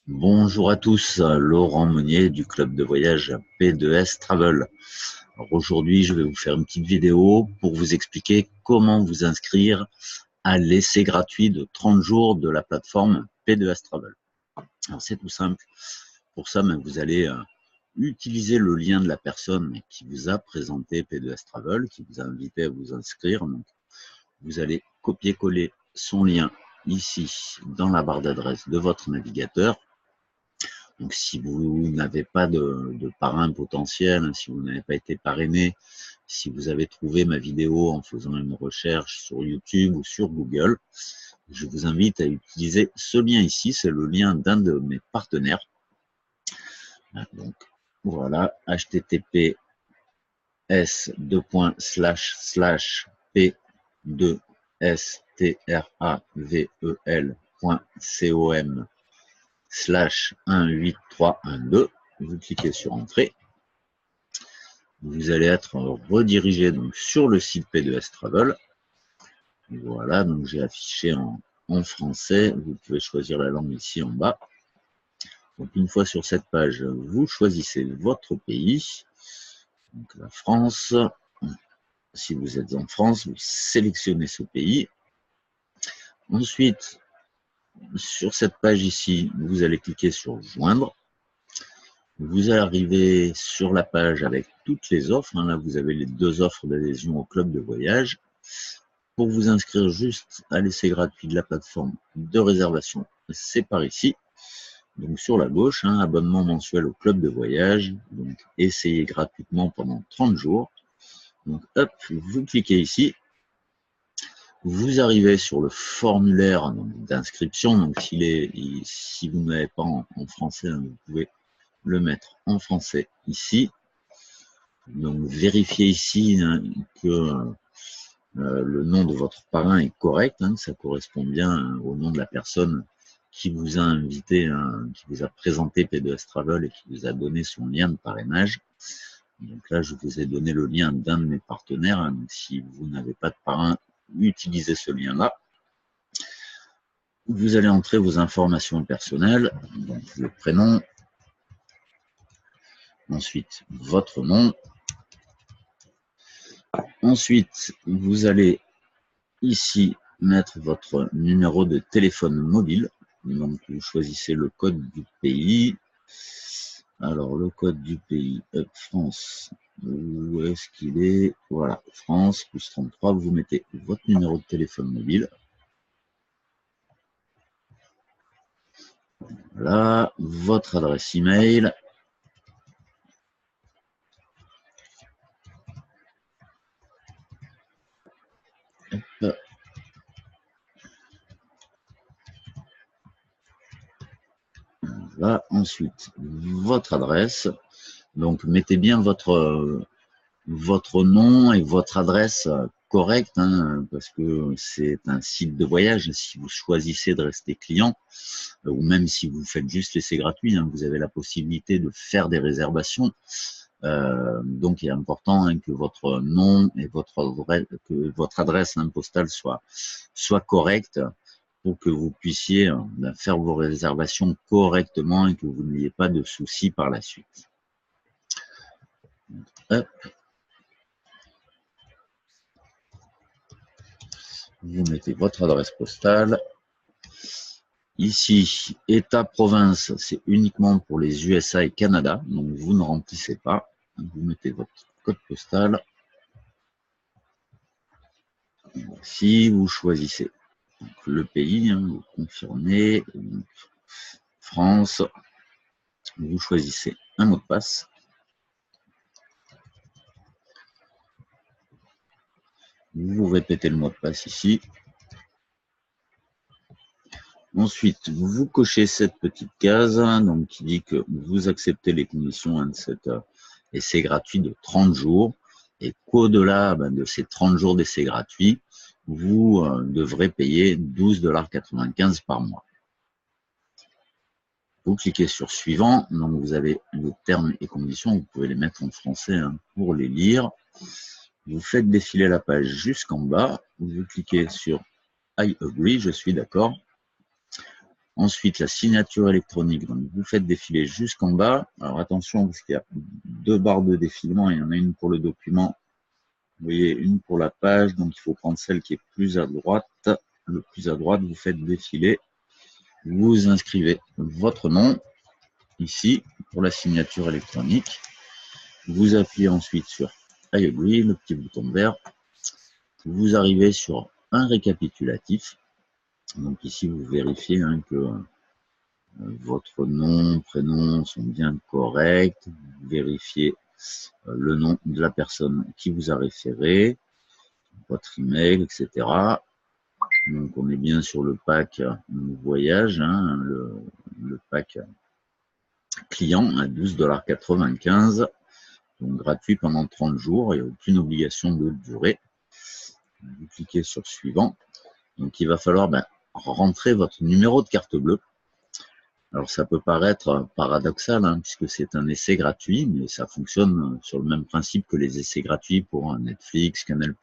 Bonjour à tous, Laurent Meunier du club de voyage P2S Travel. Alors aujourd'hui, je vais vous faire une petite vidéo pour vous expliquer comment vous inscrire à l'essai gratuit de 30 jours de la plateforme P2S Travel. Alors c'est tout simple. Pour ça, vous allez utiliser le lien de la personne qui vous a présenté P2S Travel, qui vous a invité à vous inscrire. Donc, vous allez copier-coller son lien ici dans la barre d'adresse de votre navigateur. Donc, si vous n'avez pas de parrain potentiel, si vous n'avez pas été parrainé, si vous avez trouvé ma vidéo en faisant une recherche sur YouTube ou sur Google, je vous invite à utiliser ce lien ici. C'est le lien d'un de mes partenaires. Donc, voilà, https://p2stravel.com/183112. Vous cliquez sur Entrée. Vous allez être redirigé donc sur le site P2S Travel. Voilà, donc j'ai affiché en français. Vous pouvez choisir la langue ici en bas. Donc une fois sur cette page, vous choisissez votre pays. Donc la France. Si vous êtes en France, vous sélectionnez ce pays. Ensuite, sur cette page ici, vous allez cliquer sur Joindre. Vous arrivez sur la page avec toutes les offres. Là, vous avez les 2 offres d'adhésion au club de voyage. Pour vous inscrire juste à l'essai gratuit de la plateforme de réservation, c'est par ici. Donc sur la gauche, abonnement mensuel au club de voyage. Donc essayez gratuitement pendant 30 jours. Donc hop, vous cliquez ici. Vous arrivez sur le formulaire d'inscription. Donc si vous n'avez pas en français, vous pouvez le mettre en français ici. Donc vérifiez ici que le nom de votre parrain est correct, que ça correspond bien au nom de la personne qui vous a invité, qui vous a présenté P2S Travel et qui vous a donné son lien de parrainage. Donc là, je vous ai donné le lien d'un de mes partenaires. Donc si vous n'avez pas de parrain, utilisez ce lien-là. Vous allez entrer vos informations personnelles, donc le prénom, ensuite votre nom. Ensuite, vous allez ici mettre votre numéro de téléphone mobile. Donc, vous choisissez le code du pays. Alors, le code du pays, France. Où est-ce qu'il est? Voilà, France, plus 33. Vous mettez votre numéro de téléphone mobile. Voilà, votre adresse email. Là, ensuite, votre adresse. Donc, mettez bien votre nom et votre adresse correcte, parce que c'est un site de voyage. Si vous choisissez de rester client, ou même si vous faites juste l'essai gratuit, vous avez la possibilité de faire des réservations. Donc, il est important que votre nom et votre adresse postale soit correcte pour que vous puissiez faire vos réservations correctement et que vous n'ayez pas de soucis par la suite. Hop. Vous mettez votre adresse postale. Ici, État, province, c'est uniquement pour les USA et Canada, donc vous ne remplissez pas. Vous mettez votre code postal. Si vous choisissez le pays, vous confirmez, France, vous choisissez un mot de passe. Vous répétez le mot de passe ici. Ensuite, vous cochez cette petite case donc, qui dit que vous acceptez les conditions de cet essai gratuit de 30 jours et qu'au-delà de ces 30 jours d'essai gratuit, vous devrez payer 12,95 $ par mois. Vous cliquez sur Suivant, donc vous avez les termes et conditions, vous pouvez les mettre en français pour les lire. Vous faites défiler la page jusqu'en bas, vous cliquez sur I agree, je suis d'accord. Ensuite, la signature électronique. Donc, vous faites défiler jusqu'en bas. Alors, attention, parce qu'il y a 2 barres de défilement. Il y en a une pour le document. Vous voyez, une pour la page. Donc, il faut prendre celle qui est plus à droite. Le plus à droite, vous faites défiler. Vous inscrivez votre nom ici pour la signature électronique. Vous appuyez ensuite sur I agree, le petit bouton vert. Vous arrivez sur un récapitulatif. Donc ici, vous vérifiez que votre nom, prénom sont bien corrects. Vous vérifiez le nom de la personne qui vous a référé, votre email, etc. Donc on est bien sur le pack voyage, le pack client à 12,95 $. Donc gratuit pendant 30 jours, il n'y a aucune obligation de durée. Vous cliquez sur suivant. Donc il va falloir rentrer votre numéro de carte bleue. Alors ça peut paraître paradoxal puisque c'est un essai gratuit, mais ça fonctionne sur le même principe que les essais gratuits pour Netflix, Canal+,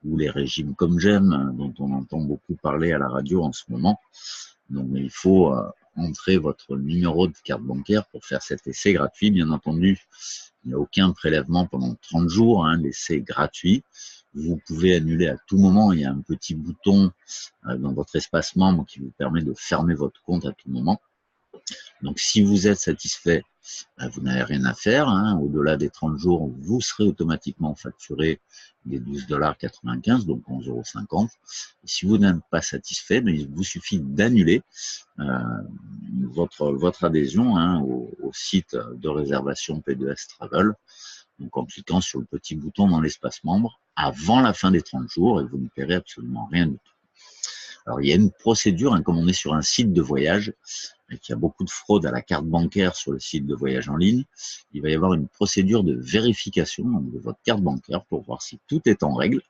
ou les régimes comme j'aime, dont on entend beaucoup parler à la radio en ce moment. Donc il faut entrer votre numéro de carte bancaire pour faire cet essai gratuit. Bien entendu, il n'y a aucun prélèvement pendant 30 jours, l'essai est gratuit. Vous pouvez annuler à tout moment, il y a un petit bouton dans votre espace membre qui vous permet de fermer votre compte à tout moment. Donc si vous êtes satisfait, vous n'avez rien à faire. Au-delà des 30 jours, vous serez automatiquement facturé des 12,95 $, donc 11,50 €. Si vous n'êtes pas satisfait, il vous suffit d'annuler votre adhésion au site de réservation P2S Travel, donc en cliquant sur le petit bouton dans l'espace membre avant la fin des 30 jours et vous ne paierez absolument rien du tout. Alors il y a une procédure, comme on est sur un site de voyage et qu'il y a beaucoup de fraude à la carte bancaire sur le site de voyage en ligne, il va y avoir une procédure de vérification de votre carte bancaire pour voir si tout est en règle.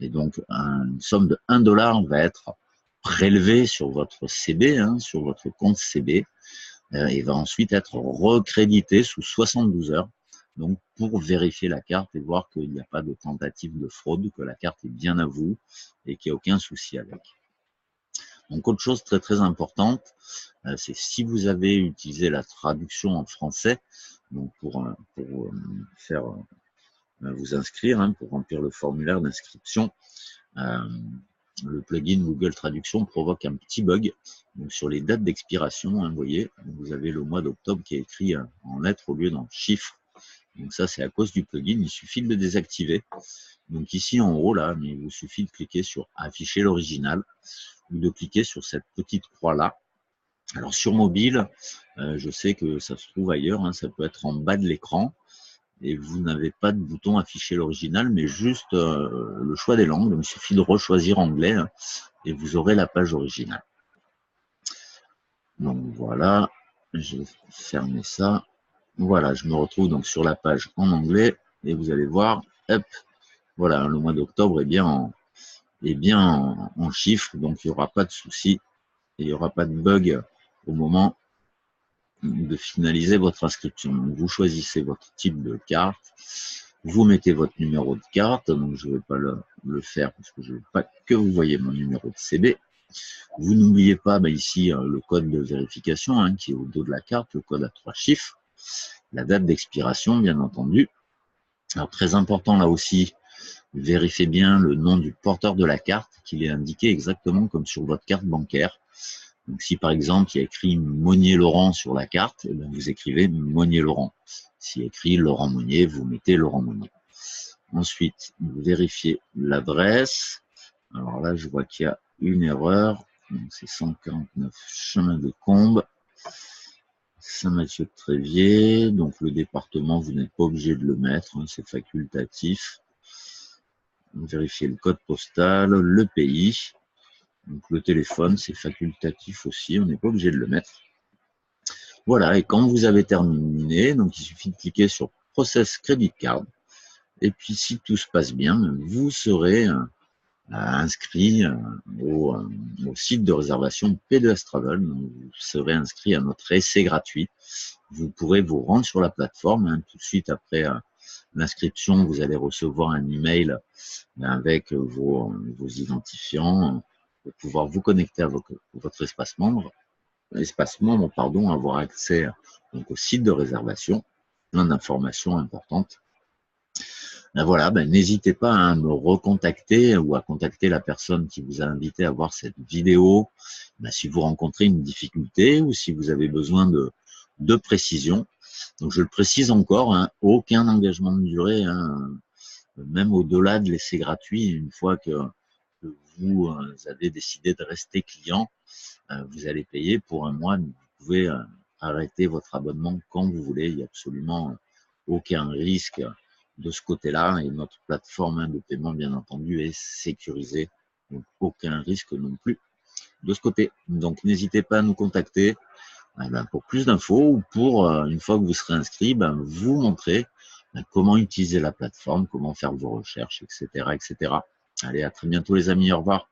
Et donc une somme de 1 $ va être prélevée sur votre CB, sur votre compte CB, et va ensuite être recréditée sous 72 heures. Donc, pour vérifier la carte et voir qu'il n'y a pas de tentative de fraude, que la carte est bien à vous et qu'il n'y a aucun souci avec. Donc, autre chose très très importante, c'est si vous avez utilisé la traduction en français, donc pour faire vous inscrire, pour remplir le formulaire d'inscription, le plugin Google Traduction provoque un petit bug. Donc, sur les dates d'expiration, vous voyez, vous avez le mois d'octobre qui est écrit en lettres au lieu d'en chiffres. Donc ça, c'est à cause du plugin, il suffit de le désactiver. Donc ici, en haut, là, il vous suffit de cliquer sur « Afficher l'original » ou de cliquer sur cette petite croix-là. Alors sur mobile, je sais que ça se trouve ailleurs, ça peut être en bas de l'écran, et vous n'avez pas de bouton « Afficher l'original », mais juste le choix des langues. Donc il suffit de rechoisir anglais, et vous aurez la page originale. Donc voilà, je vais fermer ça. Voilà, je me retrouve donc sur la page en anglais et vous allez voir, hop, voilà, le mois d'octobre est bien en chiffres, donc il n'y aura pas de souci et il n'y aura pas de bug au moment de finaliser votre inscription. Donc, vous choisissez votre type de carte, vous mettez votre numéro de carte, donc je ne vais pas le faire parce que je ne veux pas que vous voyez mon numéro de CB. Vous n'oubliez pas ici le code de vérification qui est au dos de la carte, le code à 3 chiffres. La date d'expiration, bien entendu. Alors, très important là aussi, vérifiez bien le nom du porteur de la carte, qu'il est indiqué exactement comme sur votre carte bancaire. Donc, si par exemple, il y a écrit Monnier Laurent sur la carte, vous écrivez Monnier Laurent. S'il y a écrit Laurent Monnier, vous mettez Laurent Monnier. Ensuite, vous vérifiez l'adresse. Alors là, je vois qu'il y a une erreur. C'est 149 chemin des Combes. Saint-Mathieu-de-Tréviers, donc le département, vous n'êtes pas obligé de le mettre, c'est facultatif. Vérifiez le code postal, le pays, donc le téléphone, c'est facultatif aussi, on n'est pas obligé de le mettre. Voilà, et quand vous avez terminé, donc il suffit de cliquer sur Process Credit Card, et puis si tout se passe bien, vous serez inscrit au site de réservation P2S Travel. Vous serez inscrit à notre essai gratuit. Vous pourrez vous rendre sur la plateforme. Tout de suite après l'inscription, vous allez recevoir un email avec vos identifiants, pour pouvoir vous connecter à votre espace membre, avoir accès donc, au site de réservation, plein d'informations importantes. Ben voilà, n'hésitez pas à me recontacter ou à contacter la personne qui vous a invité à voir cette vidéo si vous rencontrez une difficulté ou si vous avez besoin de précision. Donc je le précise encore, aucun engagement de durée, même au-delà de l'essai gratuit, une fois que vous avez décidé de rester client, vous allez payer pour un mois, vous pouvez arrêter votre abonnement quand vous voulez, il n'y a absolument aucun risque de ce côté-là, et notre plateforme de paiement, bien entendu, est sécurisée, donc aucun risque non plus de ce côté. Donc n'hésitez pas à nous contacter pour plus d'infos ou pour, une fois que vous serez inscrit, vous montrer comment utiliser la plateforme, comment faire vos recherches, etc., etc. Allez, à très bientôt les amis, au revoir.